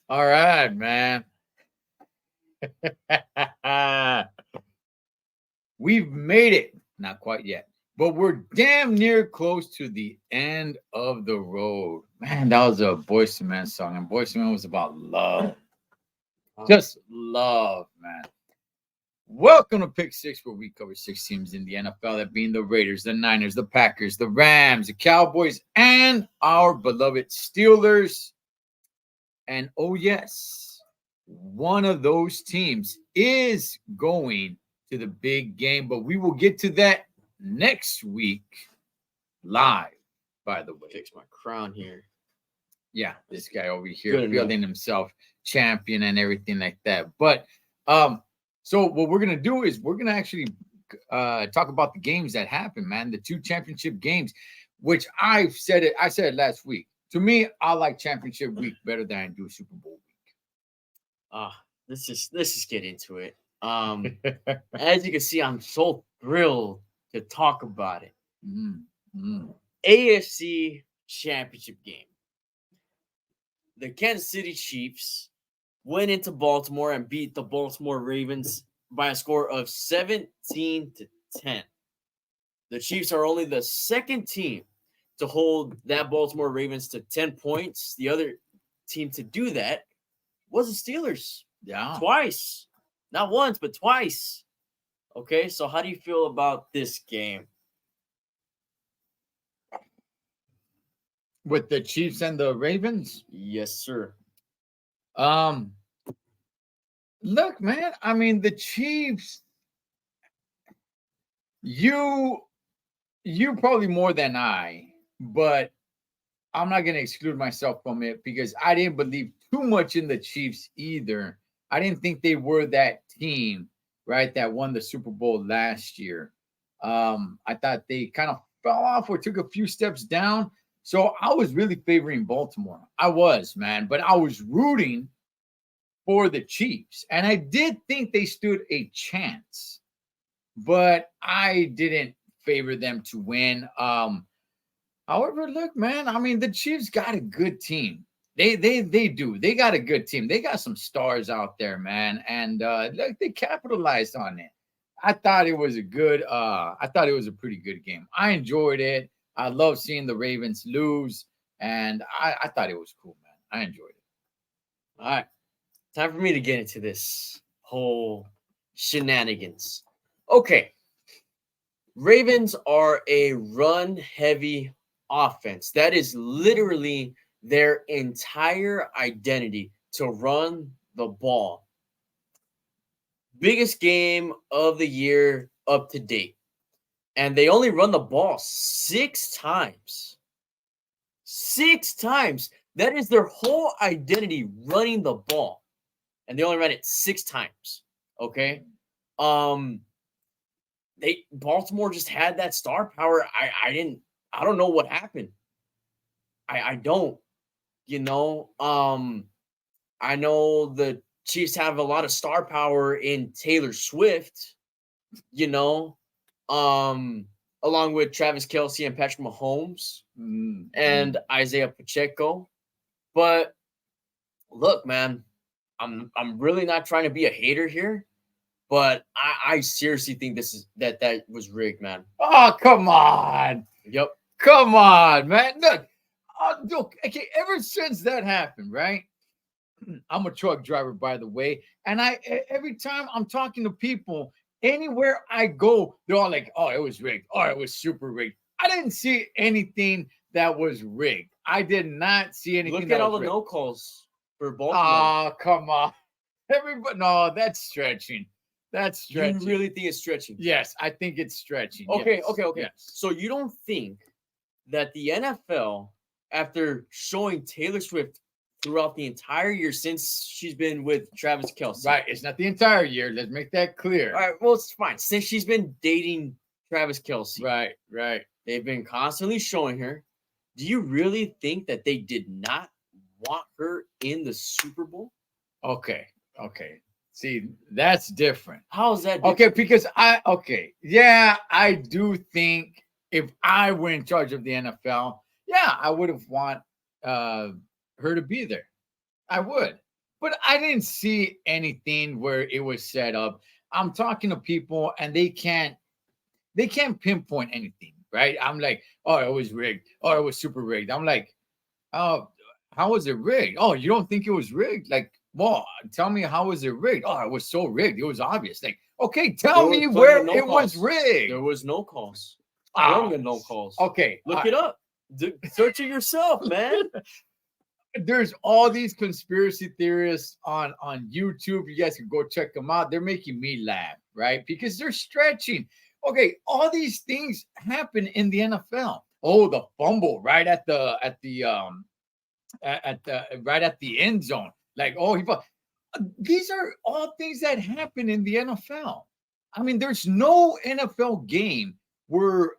All right, man. We've made it. Not quite yet, but we're damn near close to the end of the road. Man, that was a Boyz II Men song, and Boyz II Men was about love. Just love, man. Welcome to Pick Six, where we cover six teams in the NFL, that being the Raiders, the Niners, the Packers, the Rams, the Cowboys, and our beloved Steelers. And oh, yes, one of those teams is going to the big game, but we will get to that next week live, by the way. Fix my crown here. Yeah, this guy over here Good feeling himself champion and everything like that. But so what we're gonna do is we're gonna actually talk about the games that happened, man. The two championship games, which I said it last week. To me, I like championship week better than I do Super Bowl week. Let's just get into it. As you can see, I'm so thrilled to talk about it. AFC Championship game. The Kansas City Chiefs went into Baltimore and beat the Baltimore Ravens by a score of 17-10. The Chiefs are only the second team to hold that Baltimore Ravens to 10 points. The other team to do that was the Steelers. Yeah. Twice. Not once, but twice. Okay, so how do you feel about this game? With the Chiefs and the Ravens? Yes, sir. Look, man, I mean the Chiefs, you probably more than I, but I'm not going to exclude myself from it because I didn't believe too much in the Chiefs either. I didn't think they were that team, right, that won the Super Bowl last year. I thought they kind of fell off or took a few steps down. So I was really favoring Baltimore. I was, man, but I was rooting for the Chiefs. And I did think they stood a chance, but I didn't favor them to win. However, look, man, I mean, the Chiefs got a good team. They do. They got a good team. They got some stars out there, man. And look, they capitalized on it. I thought it was a pretty good game. I enjoyed it. I love seeing the Ravens lose. And I thought it was cool, man. I enjoyed it. All right. Time for me to get into this whole shenanigans. Okay. Ravens are a run-heavy offense. That is literally their entire identity, to run the ball. Biggest game of the year up to date. And they only run the ball 6 times. 6 times. That is their whole identity, running the ball. And they only ran it 6 times. Okay? Baltimore just had that star power. I don't know what happened. I don't. You know, I know the Chiefs have a lot of star power in Taylor Swift, you know, along with Travis Kelce and Patrick Mahomes and Isaiah Pacheco. But look, man, I'm really not trying to be a hater here, but I seriously think that was rigged, man. Oh, come on. Yep. Come on, man. Look, okay, ever since that happened, right? I'm a truck driver, by the way. And every time I'm talking to people, anywhere I go, they're all like, oh, it was rigged. Oh, it was super rigged. I didn't see anything that was rigged. I did not see anything. Look at all the no calls for Baltimore. Oh, come on. Everybody, no, that's stretching. That's stretching. You really think it's stretching? Yes, I think it's stretching. Okay, yes. okay. Yes. So you don't think that the NFL, after showing Taylor Swift throughout the entire year since she's been with Travis Kelce. Right. It's not the entire year. Let's make that clear. All right. Well, it's fine. Since she's been dating Travis Kelce. Right. Right. They've been constantly showing her. Do you really think that they did not want her in the Super Bowl? Okay. Okay. See, that's different. How is that different? Okay, because yeah, I do think if I were in charge of the NFL, yeah, I would have want her to be there. I would. but I didn't see anything where it was set up. I'm talking to people and they can't pinpoint anything, right? I'm like, oh, it was rigged. Oh, it was super rigged. I'm like, oh, how was it rigged? Oh, you don't think it was rigged? Like, well, tell me how was it rigged? Oh, it was so rigged. It was obvious. Like, okay, There tell was me plenty where of no it was calls. rigged. There was no calls. Ah, Plenty of no calls. okay, Look it up. Search it yourself, man. there's all these conspiracy theorists on YouTube. You guys can go check them out. They're making me laugh, right? Because they're stretching. Okay, all these things happen in the NFL. Oh, the fumble right at the end zone. Like, oh, these are all things that happen in the NFL. I mean, there's no NFL game where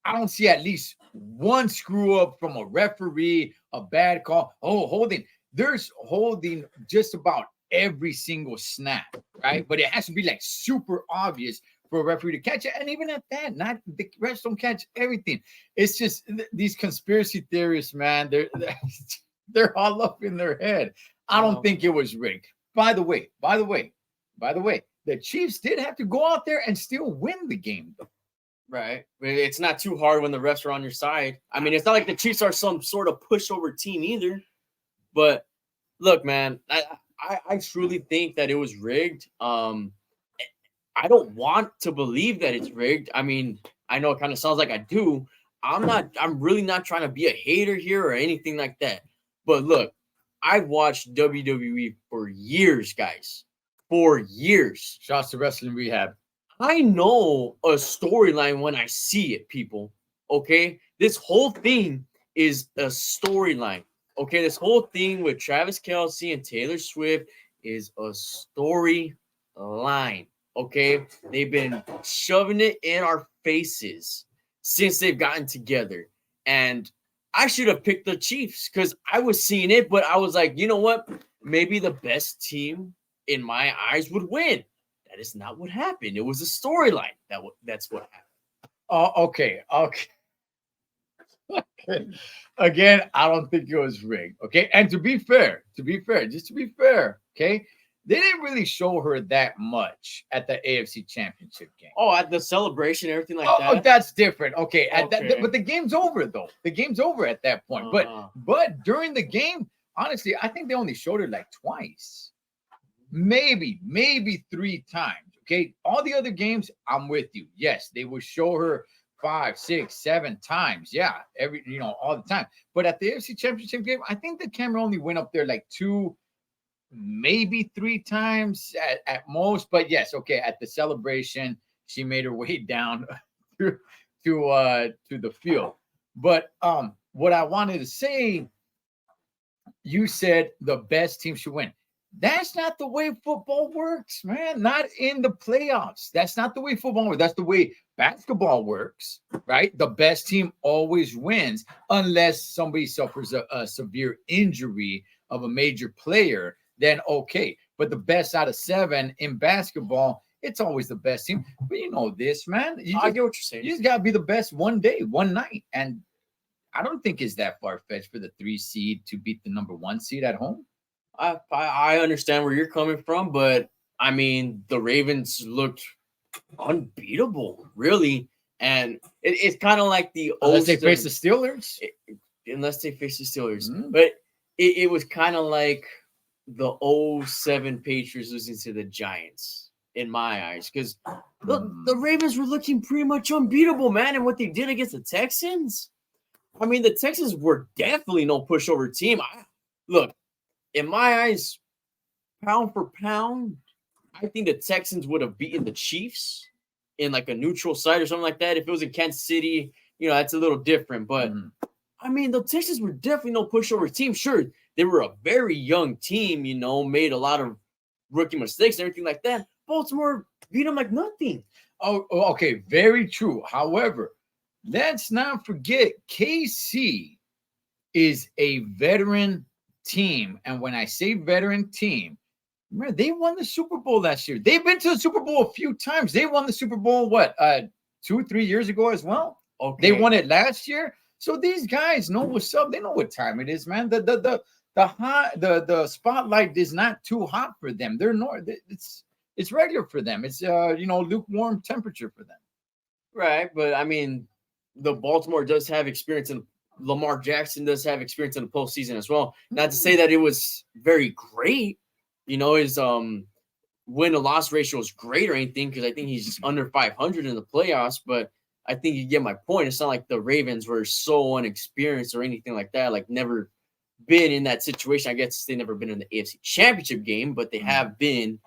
I don't see at least one screw up from a referee, a bad call. Oh, holding. There's holding just about every single snap, right? But it has to be like super obvious for a referee to catch it. And even at that, not the refs don't catch everything. It's just these conspiracy theorists, man. They're all up in their head. I don't think it was rigged. By the way, the Chiefs did have to go out there and still win the game, though. Right. It's not too hard when the refs are on your side. I mean, it's not like the Chiefs are some sort of pushover team either. But look, man, I truly think that it was rigged. I don't want to believe that it's rigged. I mean, I know it kind of sounds like I do. I'm really not trying to be a hater here or anything like that. But look, I've watched WWE for years, guys. For years. Shouts to Wrestling Rehab. I know a storyline when I see it, people. Okay? This whole thing is a storyline. Okay? This whole thing with Travis Kelce and Taylor Swift is a storyline. Okay? They've been shoving it in our faces since they've gotten together. And I should have picked the Chiefs because I was seeing it, but I was like, you know what? Maybe the best team in my eyes would win. That is not what happened. It was a storyline. That's what happened. Oh, okay. Again, I don't think it was rigged. Okay. And to be fair, okay, they didn't really show her that much at the AFC Championship game. Oh, at the celebration, everything like Oh, that. that's different. Okay. Okay. But the game's over, though. The game's over at that point. But during the game, honestly, I think they only showed it like twice. Maybe 3 times. Okay. All the other games, I'm with you. Yes, they will show her 5, 6, 7 times. Yeah, all the time. But at the AFC Championship game, I think the camera only went up there like 2, maybe 3 times at most. But yes, okay. At the celebration, she made her way down to the field. But what I wanted to say, you said the best team should win. That's not the way football works, man. Not in the playoffs. That's not the way football works. That's the way basketball works, right? The best team always wins unless somebody suffers a severe injury of a major player. Then okay. But the best out of 7 in basketball, it's always the best team. But you know this, man. I get what you're saying. You just got to be the best one day, one night. And I don't think it's that far-fetched for the 3 seed to beat the number 1 seed at home. I understand where you're coming from, but I mean, the Ravens looked unbeatable, really. And it's kind of like the unless they face the Steelers. Unless they face the Steelers. Mm-hmm. But it was kind of like the 07 Patriots losing to the Giants in my eyes. Because the Ravens were looking pretty much unbeatable, man. And what they did against the Texans, I mean, the Texans were definitely no pushover team. Look, in my eyes, pound for pound, I think the Texans would have beaten the Chiefs in like a neutral site or something like that. If it was in Kansas City, that's a little different. But, I mean, the Texans were definitely no pushover team. Sure, they were a very young team, made a lot of rookie mistakes and everything like that. Baltimore beat them like nothing. Oh, okay. Very true. However, let's not forget KC is a veteran team. And when I say veteran team, remember, they won the Super Bowl last year. They've been to the Super Bowl a few times. They won the Super Bowl, 2-3 years ago as well? Okay. They won it last year. So these guys know what's up. They know what time it is, man. The the spotlight is not too hot for them. They're not. It's regular for them. It's lukewarm temperature for them. Right, but I mean, the Baltimore does have experience, and Lamar Jackson does have experience in the postseason as well. Not to say that it was very great, his win to loss ratio is great or anything, because I think he's under 500 in the playoffs. But I think you get my point. It's not like the Ravens were so unexperienced or anything like that. Like, never been in that situation. I guess they never been in the AFC Championship game, but they have been,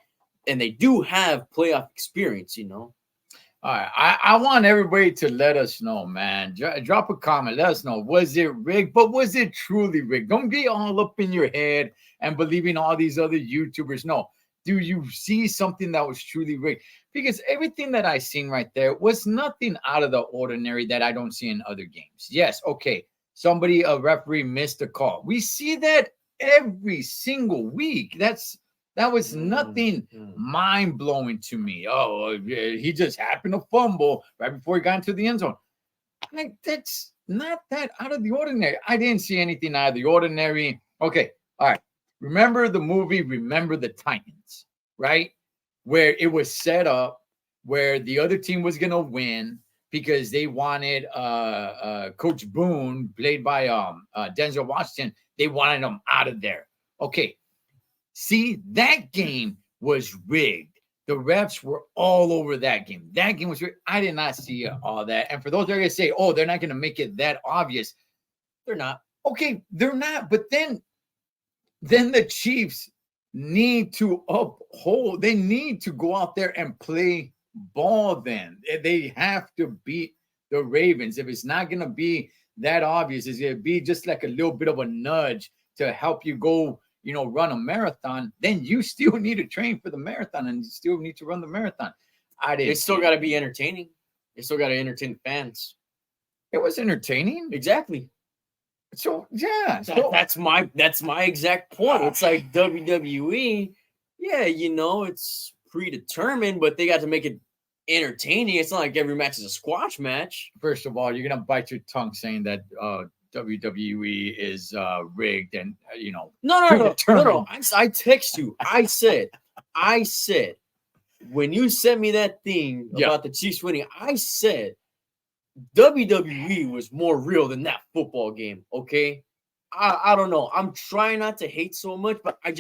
and they do have playoff experience. All right, I want everybody to let us know, man. Drop a comment. Let us know. Was it rigged? But was it truly rigged? Don't get all up in your head and believing all these other YouTubers. No. Do you see something that was truly rigged? Because everything that I seen right there was nothing out of the ordinary that I don't see in other games. Yes, okay. A referee missed a call. We see that every single week. That was nothing mind-blowing to me. Oh, he just happened to fumble right before he got into the end zone. Like, that's not that out of the ordinary. I didn't see anything out of the ordinary. Okay, all right. Remember the movie Remember the Titans, right? Where it was set up where the other team was going to win because they wanted Coach Boone, played by Denzel Washington, they wanted him out of there. Okay. See, that game was rigged. The refs were all over that game. That game was rigged. I did not see all that. And for those that are going to say, oh, they're not going to make it that obvious. They're not. Okay, they're not. But then the Chiefs need to uphold. They need to go out there and play ball then. They have to beat the Ravens. If it's not going to be that obvious, it's going to be just like a little bit of a nudge to help you go, run a marathon, then you still need to train for the marathon and you still need to run the marathon. It's still got to be entertaining. It's still got to entertain fans. It was entertaining. Exactly. So yeah, that's my exact point. It's like WWE, yeah, it's predetermined, but they got to make it entertaining. It's not like every match is a squash match. First of all, you're gonna bite your tongue saying that WWE is rigged and No. I text you. I said when you sent me that thing about the Chiefs winning, I said WWE was more real than that football game. Okay, I don't know. I'm trying not to hate so much, but I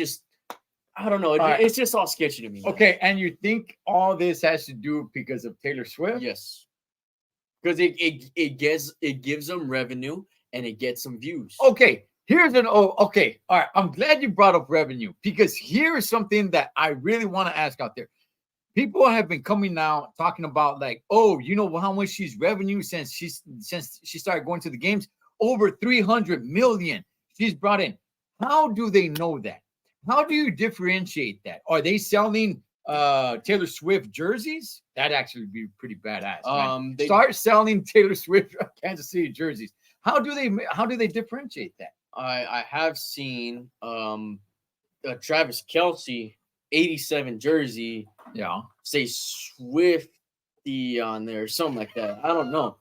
don't know. It's just all sketchy to me. Okay, and you think all this has to do because of Taylor Swift? Yes, because it gives them revenue and it gets some views. Okay, all right. I'm glad you brought up revenue, because here is something that I really want to ask out there. People have been coming out talking about, like, oh, how much she's revenue since she started going to the games? Over 300 million she's brought in. How do they know that? How do you differentiate that? Are they selling Taylor Swift jerseys? That'd actually be pretty badass. They start selling Taylor Swift Kansas City jerseys. How do they differentiate that? I have seen Travis Kelce 87 jersey, say Swifty on there or something like that. I don't know.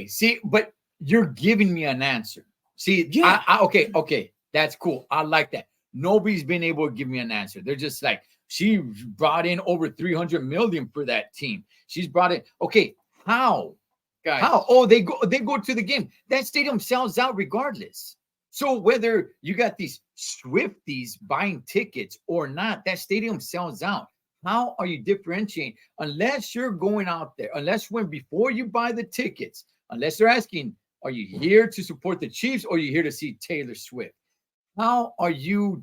See, but you're giving me an answer. See, yeah. Okay, that's cool. I like that. Nobody's been able to give me an answer. They're just like, she brought in over 300 million for that team. She's brought in. Okay, how? Guys. How? Oh, they go to the game. That stadium sells out regardless. So whether you got these Swifties buying tickets or not, that stadium sells out. How are you differentiating? Unless you're going out there, before you buy the tickets, unless they're asking, are you here to support the Chiefs or are you here to see Taylor Swift? How are you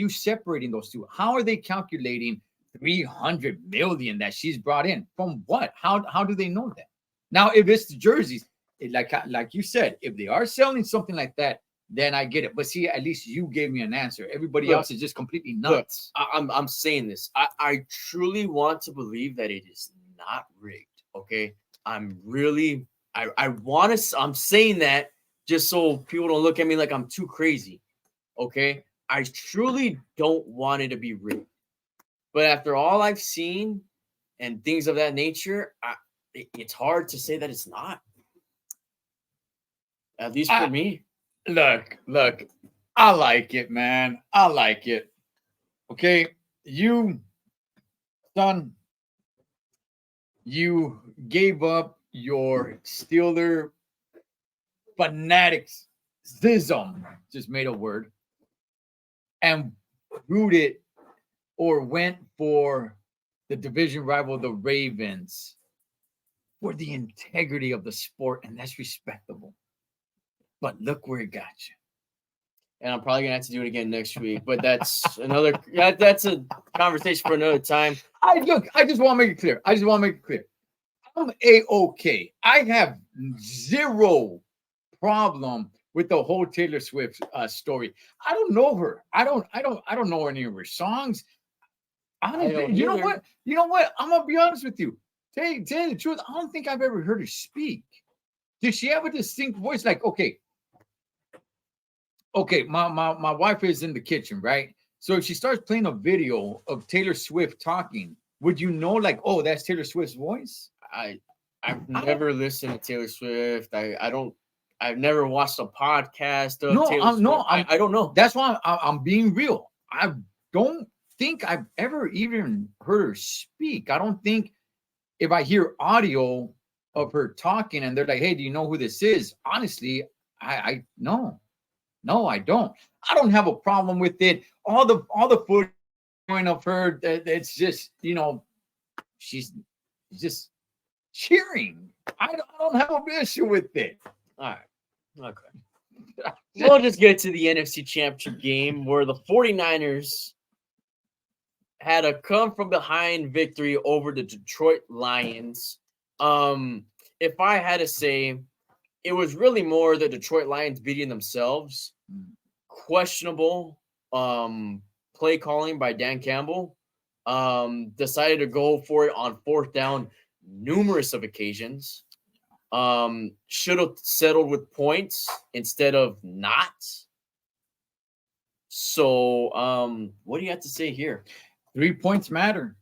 separating those two? How are they calculating 300 million that she's brought in? From what? How do they know that? Now, if it's the jerseys, like you said, if they are selling something like that, then I get it. But see, at least you gave me an answer. Everybody else is just completely nuts. I'm saying this. I truly want to believe that it is not rigged. Okay. I'm saying that just so people don't look at me like I'm too crazy. Okay. I truly don't want it to be rigged. But after all I've seen and things of that nature, it's hard to say that it's not. At least for me. Look. I like it, man. I like it. Okay, you son, you gave up your Steeler fanaticism, just made a word, and rooted or went for the division rival, the Ravens, for the integrity of the sport, and that's respectable. But look where it got you. And I'm probably gonna have to do it again next week. But that's that's a conversation for another time. I just want to make it clear. I'm a-okay. I have zero problem with the whole Taylor Swift story. I don't know her. I don't know any of her songs. Honestly, you know what? You know what? I'm gonna be honest with you. Tell you the truth, I don't think I've ever heard her speak. Did she have a distinct voice? Like, okay, my wife is in the kitchen, right? So if she starts playing a video of Taylor Swift talking, would you know, like, oh, that's Taylor Swift's voice? I've never listened to Taylor Swift. I've never watched a podcast of Taylor Swift. I don't know. That's why I'm being real. I don't think I've ever even heard her speak. I don't think if I hear audio of her talking and they're like, hey, do you know who this is? Honestly, I no, I don't. I don't have a problem with it. All the footage of her, it's just, she's just cheering. I don't have an issue with it. All right. Okay. We'll just get to the NFC Championship game where the 49ers had a come from behind victory over the Detroit Lions. If I had to say, it was really more the Detroit Lions beating themselves. Questionable play calling by Dan Campbell. Decided to go for it on fourth down numerous of occasions. Should have settled with points instead of not. So, what do you have to say here? 3 points matter.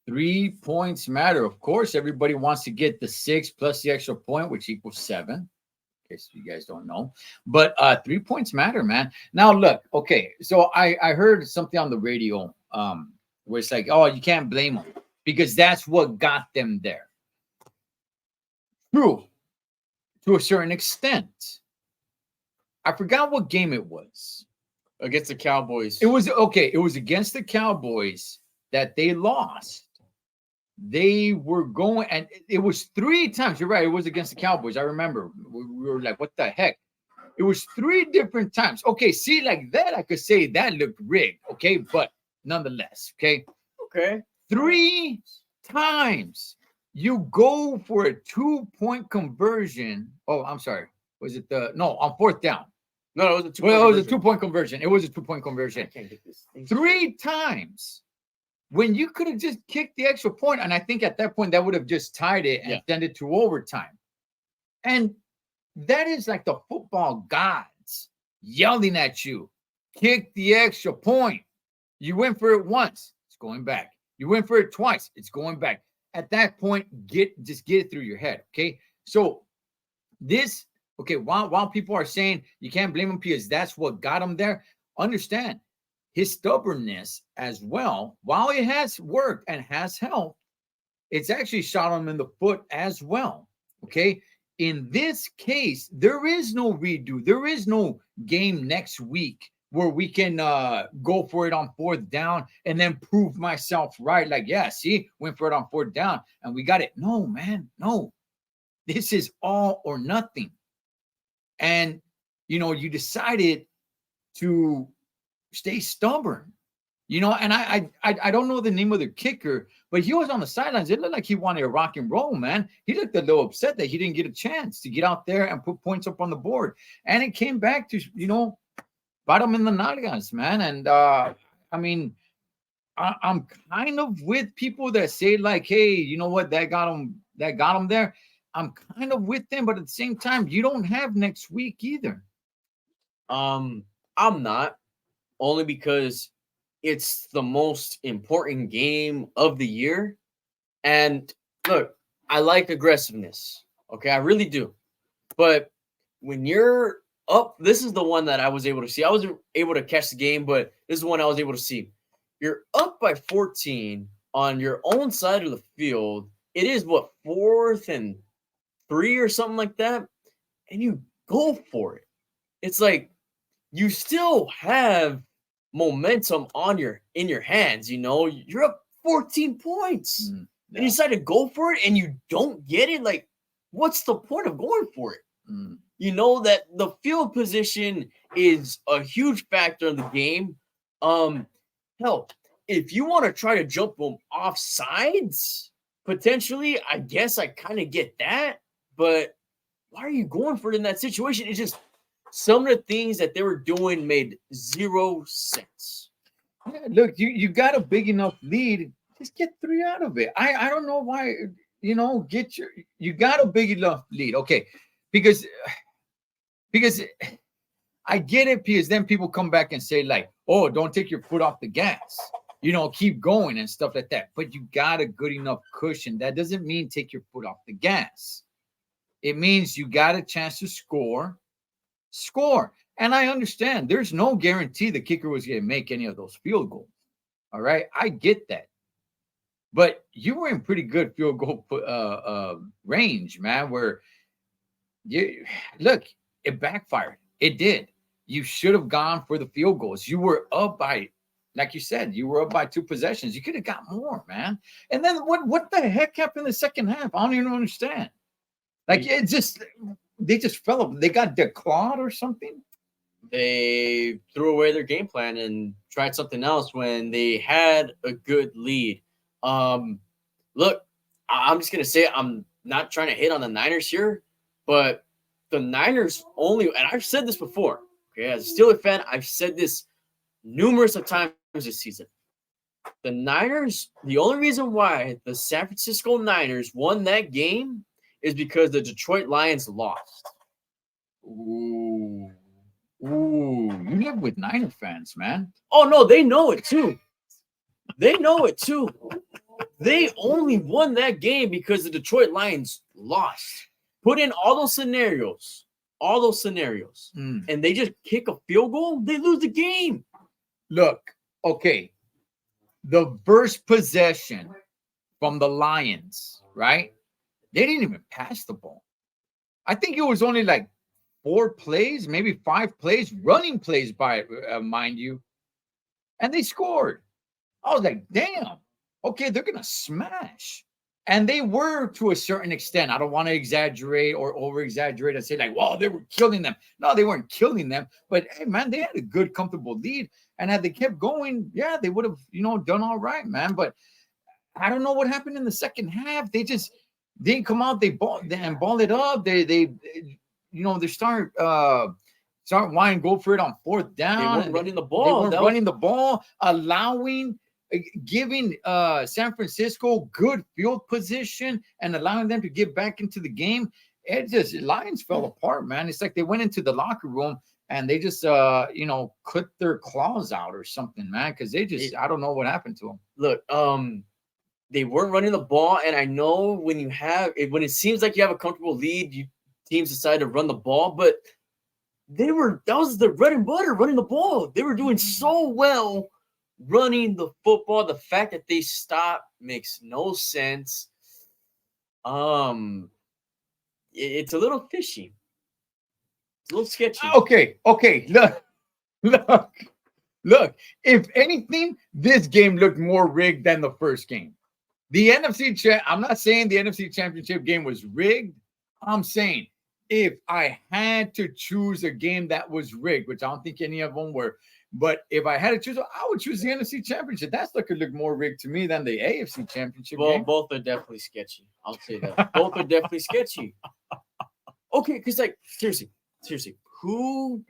3 points matter. Of course, everybody wants to get the 6 plus the extra point, which equals 7. In case you guys don't know. But 3 points matter, man. Now, look, okay. So I heard something on the radio where it's like, oh, you can't blame them because that's what got them there. True, to a certain extent. I forgot what game it was. Against the Cowboys. It was against the Cowboys that they lost. They were going, and it was 3 times. You're right. It was against the Cowboys. I remember. We were like, what the heck? It was 3 different times. Okay, see, like that, I could say that looked rigged. Okay, but nonetheless, okay. 3 times you go for a 2-point conversion. Oh, I'm sorry. Was it on fourth down? No, it was a 2-point Well, it was a 2-point conversion. It was a 2-point conversion. I can't get this thing 3 times when you could have just kicked the extra point. And I think at that point that would have just tied it and sent it to overtime. And that is like the football gods yelling at you. Kick the extra point. You went for it once. It's going back. You went for it twice. It's going back. At that point, just get it through your head. Okay. So this. Okay, while people are saying you can't blame him because that's what got him there, understand his stubbornness as well. While it has worked and has helped, it's actually shot him in the foot as well. Okay, in this case, there is no redo. There is no game next week where we can go for it on fourth down and then prove myself right. Like, yeah, see, went for it on fourth down and we got it. No, man, no. This is all or nothing. And, you decided to stay stubborn, and I don't know the name of the kicker, but he was on the sidelines. It looked like he wanted to rock and roll, man. He looked a little upset that he didn't get a chance to get out there and put points up on the board. And it came back to, bite him in the nalgas, man. And, I mean, I'm kind of with people that say like, hey, you know what, that got him there. I'm kind of with them, but at the same time, you don't have next week either. I'm not, only because it's the most important game of the year. And look, I like aggressiveness. Okay, I really do. But when you're up. This is the one that I was able to see. I wasn't able to catch the game, but this is one I was able to see. You're up by 14 on your own side of the field. It is what, 4th and 3 or something like that, and you go for it. It's like you still have momentum in your hands. You're up 14 points, and you decide to go for it, and you don't get it. Like, what's the point of going for it? You know that the field position is a huge factor in the game. Hell, if you want to try to jump them off sides, potentially, I guess I kind of get that. But why are you going for it in that situation? It's just some of the things that they were doing made zero sense. Yeah, look, you got a big enough lead. Just get 3 out of it. I don't know why, you got a big enough lead. Okay. Because I get it, because then people come back and say, like, oh, don't take your foot off the gas. Keep going and stuff like that. But you got a good enough cushion. That doesn't mean take your foot off the gas. It means you got a chance to score. And I understand there's no guarantee the kicker was going to make any of those field goals. All right. I get that. But you were in pretty good field goal range, man, where it backfired. It did. You should have gone for the field goals. You were up by, like you said, 2 possessions. You could have got more, man. And then what the heck happened in the second half? I don't even understand. Like, they just fell up. They got declawed or something. They threw away their game plan and tried something else when they had a good lead. Look, I'm just going to say, I'm not trying to hit on the Niners here, but the Niners only, and I've said this before, okay, as a Steelers fan, I've said this numerous of times this season. The Niners, the only reason why the San Francisco Niners won that game is because the Detroit Lions lost. Ooh, you live with Niner fans, man. Oh, no, they know it too. They only won that game because the Detroit Lions lost. Put in all those scenarios, and they just kick a field goal, they lose the game. Look, okay, the first possession from the Lions, right? They didn't even pass the ball. I think it was only like 4 plays, maybe 5 plays, running plays by mind you, and they scored. I was like, damn, okay, they're going to smash. And they were, to a certain extent. I don't want to exaggerate or over-exaggerate and say, like, well, they were killing them. No, they weren't killing them. But, hey, man, they had a good, comfortable lead. And had they kept going, yeah, they would have, done all right, man. But I don't know what happened in the second half. They just didn't come out. They ball it up. They start wanting to go for it on 4th down. They weren't running the ball. They weren't running the ball, giving San Francisco good field position and allowing them to get back into the game. Lions fell apart, man. It's like they went into the locker room and they just, clipped their claws out or something, man, because I don't know what happened to them. Look, they weren't running the ball, and I know when it seems like you have a comfortable lead, teams decide to run the ball, but that was the bread and butter, running the ball. They were doing so well running the football. The fact that they stopped makes no sense. It's a little fishy. It's a little sketchy. Okay. Look. If anything, this game looked more rigged than the first game. The NFC I'm not saying the NFC Championship game was rigged. I'm saying if I had to choose a game that was rigged, which I don't think any of them were, but if I had to choose, I would choose the NFC Championship. That could look more rigged to me than the AFC Championship game. Both are definitely sketchy. I'll say that. Both are definitely sketchy. Okay, because, like, seriously, who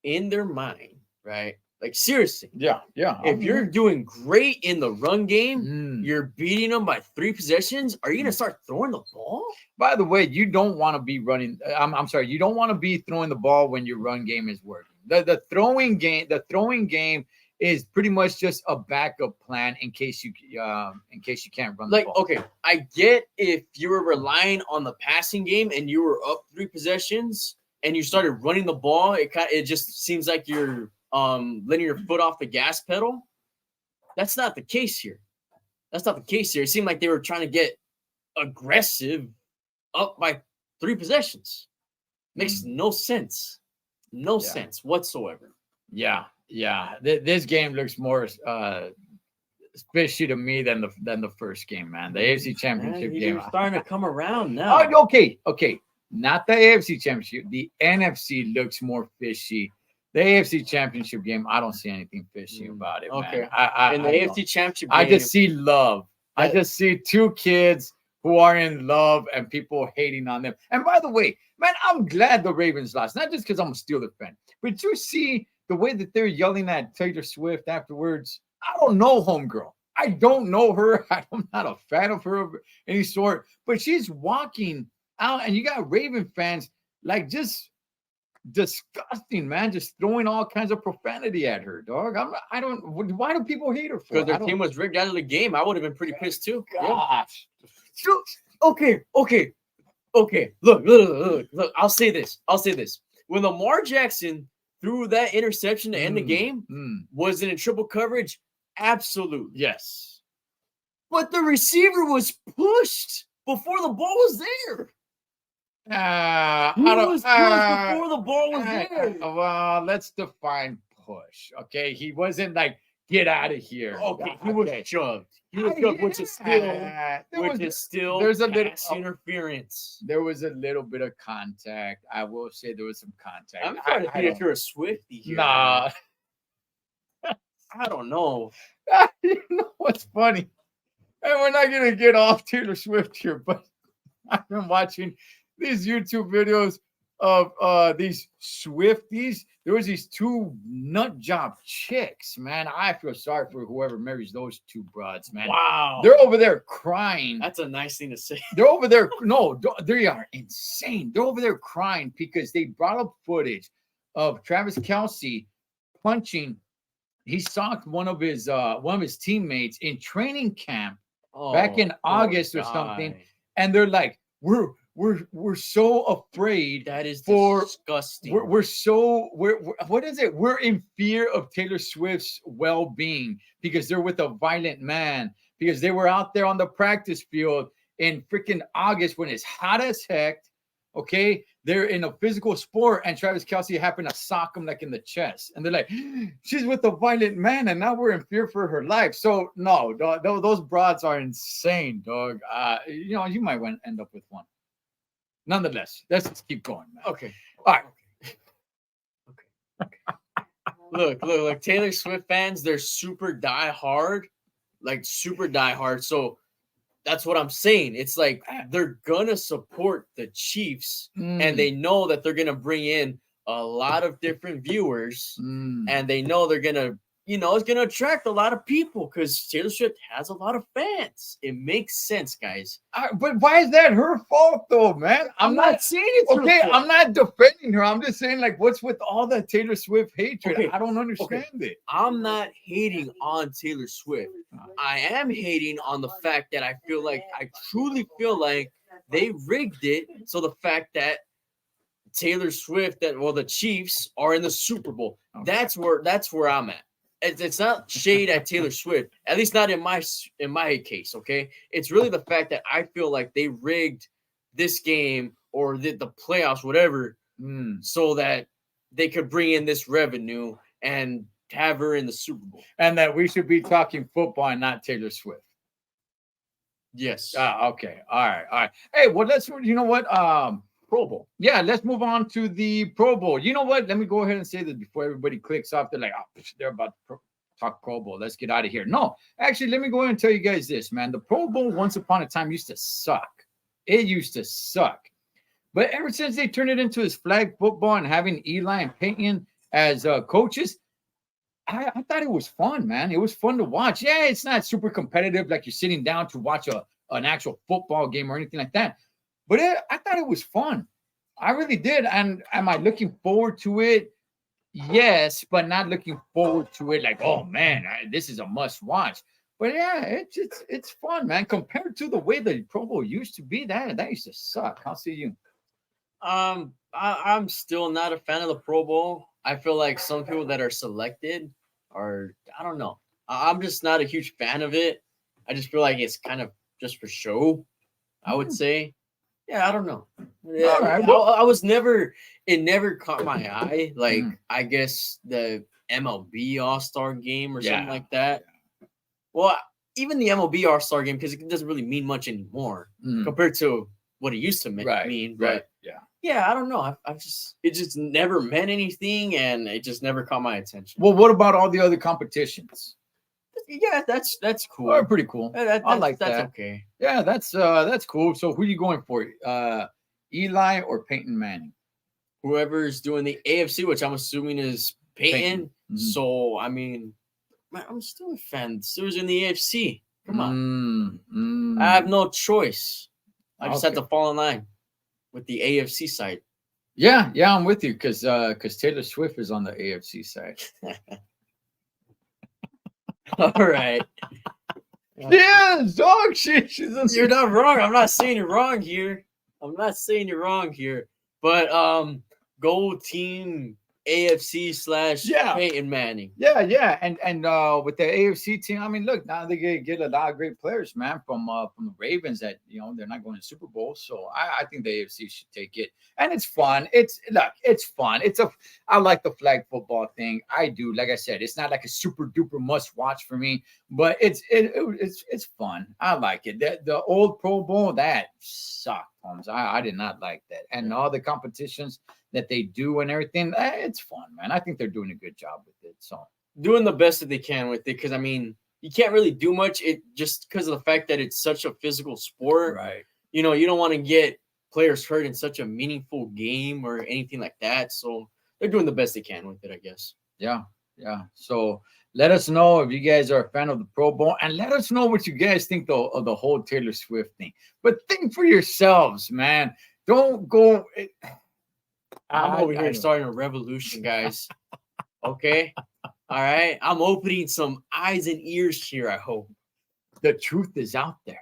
in their mind, right? Like, seriously. Yeah. If you're doing great in the run game, you're beating them by 3 possessions, are you going to start throwing the ball? By the way, you don't want to be running. I'm sorry. You don't want to be throwing the ball when your run game is working. The throwing game is pretty much just a backup plan in case you can't run the ball. Okay, I get if you were relying on the passing game and you were up 3 possessions, and you started running the ball, it just seems like you're letting your foot off the gas pedal. That's not the case here. That's not the case here. It seemed like they were trying to get aggressive up by 3 possessions. Makes no sense. No sense whatsoever. Yeah. This game looks more fishy to me than the first game, man. The AFC Championship game. You're starting to come around now. Oh, okay. Not the AFC Championship. The NFC looks more fishy. The AFC Championship game, I don't see anything fishy about it, okay. man. In the AFC Championship game, I just see love. I just see 2 kids who are in love and people hating on them. And by the way, man, I'm glad the Ravens lost. Not just because I'm a Steelers fan, but you see the way that they're yelling at Taylor Swift afterwards. I don't know homegirl. I don't know her. I'm not a fan of her of any sort. But she's walking out, and you got Raven fans like just disgusting, man, just throwing all kinds of profanity at her, dog. Why do people hate her for? Because their team was rigged out of the game. I would have been pretty pissed too. Gosh. Okay. Look. I'll say this. When Lamar Jackson threw that interception to end the game, was it in triple coverage? Absolutely. Yes. But the receiver was pushed before the ball was there. He was pushed before the ball was there. Well, let's define push. Okay, he wasn't like get out of here. Okay, he was shoved. He was shoved, which is still there's a little interference. There was a little bit of contact. I will say there was some contact. I'm trying to think if you're a Swiftie here. Nah. I don't know. You know what's funny? And we're not gonna get off Taylor Swift here, but I've been watching these YouTube videos of these Swifties. There was these 2 nut job chicks, man. I feel sorry for whoever marries those 2 broads, man. Wow. They're over there crying. That's a nice thing to say. They're over there. No, they are insane. They're over there crying because they brought up footage of Travis Kelce punching. He socked one of his teammates in training camp back in August or something. And they're like, we're so afraid. That is disgusting. What is it? We're in fear of Taylor Swift's well-being because they're with a violent man, because they were out there on the practice field in freaking August when it's hot as heck. Okay, they're in a physical sport, and Travis Kelce happened to sock him like in the chest, and they're like, she's with a violent man, and now we're in fear for her life. So no, dog, those broads are insane, dog. You might end up with one. Nonetheless, let's just keep going, man. Okay. All right. Okay. Look. Taylor Swift fans, they're super diehard. So that's what I'm saying. It's like they're gonna support the Chiefs, and they know that they're gonna bring in a lot of different viewers, and they know they're gonna, it's gonna attract a lot of people because Taylor Swift has a lot of fans. It makes sense, guys. But why is that her fault, though, man? I'm not saying it's okay. her fault. I'm not defending her. I'm just saying, like, what's with all that Taylor Swift hatred? Okay. I don't understand it. I'm not hating on Taylor Swift. I am hating on the fact that I truly feel like they rigged it. So the fact that Taylor Swift, the Chiefs are in the Super Bowl. Okay. That's where I'm at. It's not shade at Taylor Swift, at least not in my case. Okay, it's really the fact that I feel like they rigged this game or the playoffs, whatever, so that they could bring in this revenue and have her in the Super Bowl, and that we should be talking football and not Taylor Swift. Yes. Okay. All right. Hey, well, you know what? Pro Bowl. Yeah, let's move on to the Pro Bowl. You know what? Let me go ahead and say this before everybody clicks off. They're like, they're about to talk Pro Bowl. Let's get out of here. No, actually, let me go ahead and tell you guys this, man. The Pro Bowl once upon a time used to suck. It used to suck. But ever since they turned it into this flag football and having Eli and Peyton as coaches, I thought it was fun, man. It was fun to watch. Yeah, it's not super competitive like you're sitting down to watch an actual football game or anything like that. But I thought it was fun. I really did. And am I looking forward to it? Yes, but not looking forward to it like, oh, man, this is a must watch. But yeah, it's fun, man. Compared to the way the Pro Bowl used to be, that used to suck. I'll see you. I'm still not a fan of the Pro Bowl. I feel like some people that are selected are, I don't know. I'm just not a huge fan of it. I just feel like it's kind of just for show, I would say. Yeah, I don't know. Yeah, All right, I, well- I was never, it never caught my eye. Like, Mhm. I guess the MLB All Star game or something Yeah, like that. Well, even the MLB All Star game, because it doesn't really mean much anymore Mhm. compared to what it used to Right, mean. right, But yeah. yeah, I don't know. I've just, it just never meant anything, and it just never caught my attention. Well, what about all the other competitions? Yeah, that's cool. Oh, pretty cool. I like that's that. okay. Yeah, that's cool. So who are you going for? Eli or Peyton Manning? Whoever's doing the AFC, which I'm assuming is Peyton. Mhm. So I mean, man, I'm still a fan. Steelers in the AFC. Come on, I have no choice. I just have Okay. to fall in line with the AFC side. Yeah, I'm with you because Taylor Swift is on the AFC side. All right. Yeah, dog shit. She's on You're not wrong. I'm not saying you're wrong here. I'm not saying you're wrong here. But go team AFC / Yeah. Peyton Manning. Yeah, and with the AFC team, I mean, look, now they get a lot of great players, man, from the Ravens that they're not going to Super Bowl, so I think the AFC should take it, and it's fun. It's fun. I like the flag football thing. I do. Like I said, it's not like a super duper must watch for me, but it's fun. I like it. The old Pro Bowl that sucked, Holmes. I did not like that, and all the competitions that they do and everything, it's fun, man. I think they're doing a good job with it. So Doing the best that they can with it, because I mean, you can't really do much. It just because of the fact that it's such a physical sport. right. You don't want to get players hurt in such a meaningful game or anything like that. So they're doing the best they can with it, I guess. Yeah. So let us know if you guys are a fan of the Pro Bowl, and let us know what you guys think of the whole Taylor Swift thing. But think for yourselves, man. Don't go. I'm over I here know. starting a revolution, guys. Okay. All right. I'm opening some eyes and ears here, I hope. The truth is out there.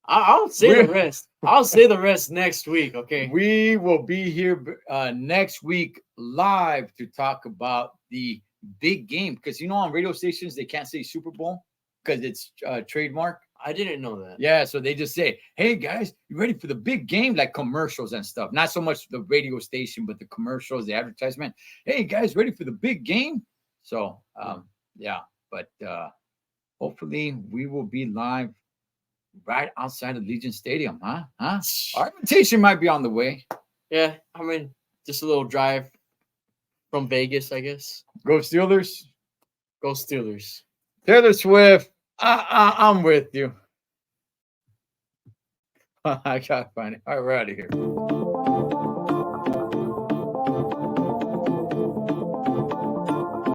I'll say the rest. I'll say the rest next week. Okay. We will be here next week live to talk about the big game, because on radio stations they can't say Super Bowl because it's trademark. I didn't know that. Yeah, so they just say, "Hey guys, you ready for the big game?" Like commercials and stuff. Not so much the radio station, but the commercials, the advertisement. Hey guys, ready for the big game? So yeah, but hopefully we will be live right outside of Legion Stadium, huh? Our invitation might be on the way. Yeah, I mean, just a little drive from Vegas, I guess. Go Steelers. Go Steelers. Taylor Swift. I'm with you. I gotta find it. All right, we're out of here.